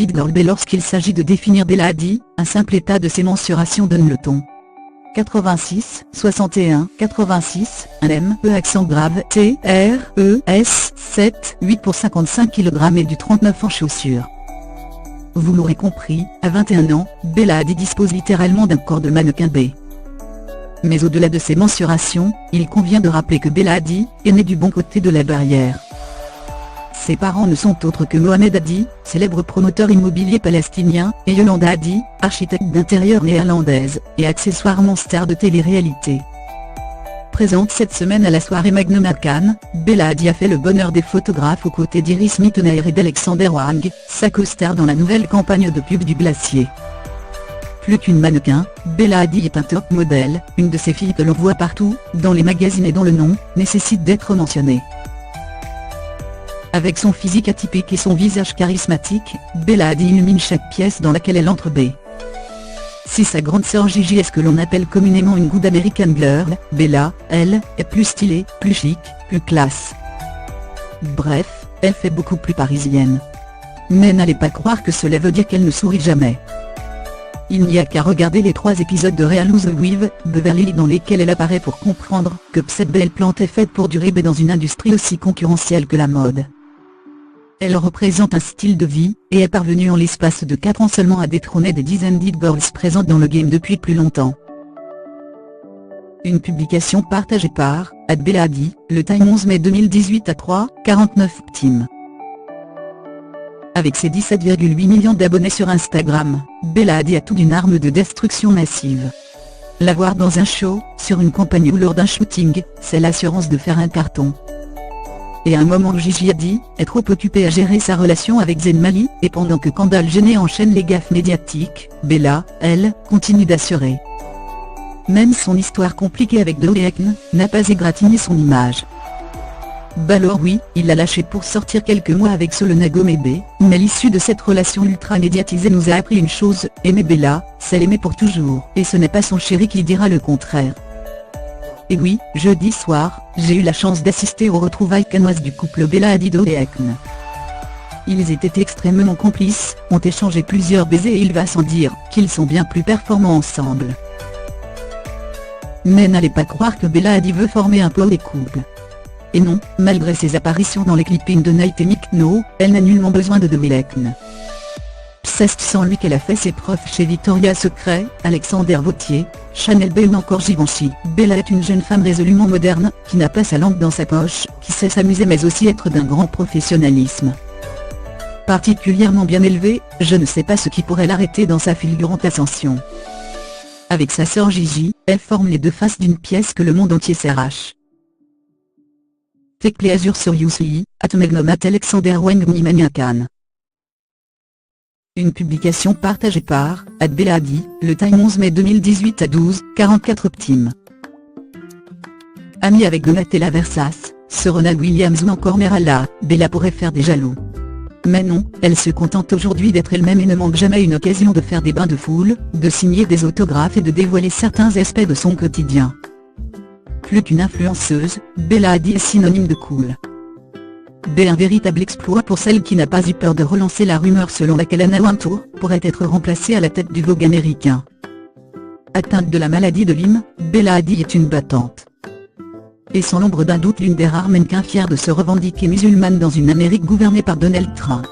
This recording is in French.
big girl B. Lorsqu'il s'agit de définir Bella Hadid, un simple état de ses mensurations donne le ton. 86, 61, 86, un M, E accent grave, T, R, E, S, 7, 8 pour 55 kg et du 39 en chaussures. Vous l'aurez compris, à 21 ans, Bella Hadid dispose littéralement d'un corps de mannequin B. Mais au-delà de ces mensurations, il convient de rappeler que Bella Hadid est née du bon côté de la barrière. Ses parents ne sont autres que Mohamed Hadid, célèbre promoteur immobilier palestinien, et Yolanda Hadid, architecte d'intérieur néerlandaise, et accessoirement star de télé-réalité. Présente cette semaine à la soirée Magnum à Cannes, Bella Hadid a fait le bonheur des photographes aux côtés d'Iris Mittenaere et d'Alexander Wang, sa co-star dans la nouvelle campagne de pub du glacier. Plus qu'une mannequin, Bella Hadid est un top modèle, une de ces filles que l'on voit partout, dans les magazines et dont le nom nécessite d'être mentionné. Avec son physique atypique et son visage charismatique, Bella Hadid illumine chaque pièce dans laquelle elle entre B. Si sa grande sœur Gigi est ce que l'on appelle communément une good American girl, Bella, elle, est plus stylée, plus chic, plus classe. Bref, elle fait beaucoup plus parisienne. Mais n'allez pas croire que cela veut dire qu'elle ne sourit jamais. Il n'y a qu'à regarder les 3 épisodes de Real Housewives, Beverly Hills dans lesquels elle apparaît pour comprendre que cette belle plante est faite pour durer dans une industrie aussi concurrentielle que la mode. Elle représente un style de vie, et est parvenue en l'espace de 4 ans seulement à détrôner des dizaines d'hit girls présentes dans le game depuis plus longtemps. Une publication partagée par @Bella Hadid, le Time 11 mai 2018 à 3,49 ptim. Avec ses 17,8 millions d'abonnés sur Instagram, Bella Hadid a tout d'une arme de destruction massive. La voir dans un show, sur une campagne ou lors d'un shooting, c'est l'assurance de faire un carton. Et à un moment où Gigi Hadid est trop occupée à gérer sa relation avec Zayn Malik, et pendant que Kendall Jenner enchaîne les gaffes médiatiques, Bella, elle, continue d'assurer. Même son histoire compliquée avec Doe Ekne n'a pas égratigné son image. Bah alors oui, il l'a lâché pour sortir quelques mois avec Selena Gomez B, mais l'issue de cette relation ultra médiatisée nous a appris une chose, aimer Bella, c'est l'aimer pour toujours, et ce n'est pas son chéri qui dira le contraire. Et oui, jeudi soir, j'ai eu la chance d'assister aux retrouvailles cannoises du couple Bella Hadid-Doe Ekne. Ils étaient extrêmement complices, ont échangé plusieurs baisers et il va sans dire qu'ils sont bien plus performants ensemble. Mais n'allez pas croire que Bella Hadid veut former un pôle couple. Et non, malgré ses apparitions dans les clippings de Nate et Mikno, elle n'a nullement besoin de Doe Ekne. C'est sans lui qu'elle a fait ses preuves chez Victoria's Secret, Alexander Vauthier, Chanel B ou encore Givenchy. Bella est une jeune femme résolument moderne, qui n'a pas sa langue dans sa poche, qui sait s'amuser mais aussi être d'un grand professionnalisme. Particulièrement bien élevée, je ne sais pas ce qui pourrait l'arrêter dans sa fulgurante ascension. Avec sa sœur Gigi, elle forme les 2 faces d'une pièce que le monde entier s'arrache. Tech Play Azure sur UCI, @Magnum @Alexander Wang Mimania Khan. Une publication partagée par @Bella Hadid, le Time 11 mai 2018 à 12,44 ptim. Amie avec Donatella Versace, Serena Williams ou encore Merala, Bella pourrait faire des jaloux. Mais non, elle se contente aujourd'hui d'être elle-même et ne manque jamais une occasion de faire des bains de foule, de signer des autographes et de dévoiler certains aspects de son quotidien. Plus qu'une influenceuse, Bella Hadid est synonyme de cool. Un véritable exploit pour celle qui n'a pas eu peur de relancer la rumeur selon laquelle Anna Wintour pourrait être remplacée à la tête du Vogue américain. Atteinte de la maladie de Lyme, Bella Hadid est une battante. Et sans l'ombre d'un doute l'une des rares mannequins fiers de se revendiquer musulmane dans une Amérique gouvernée par Donald Trump.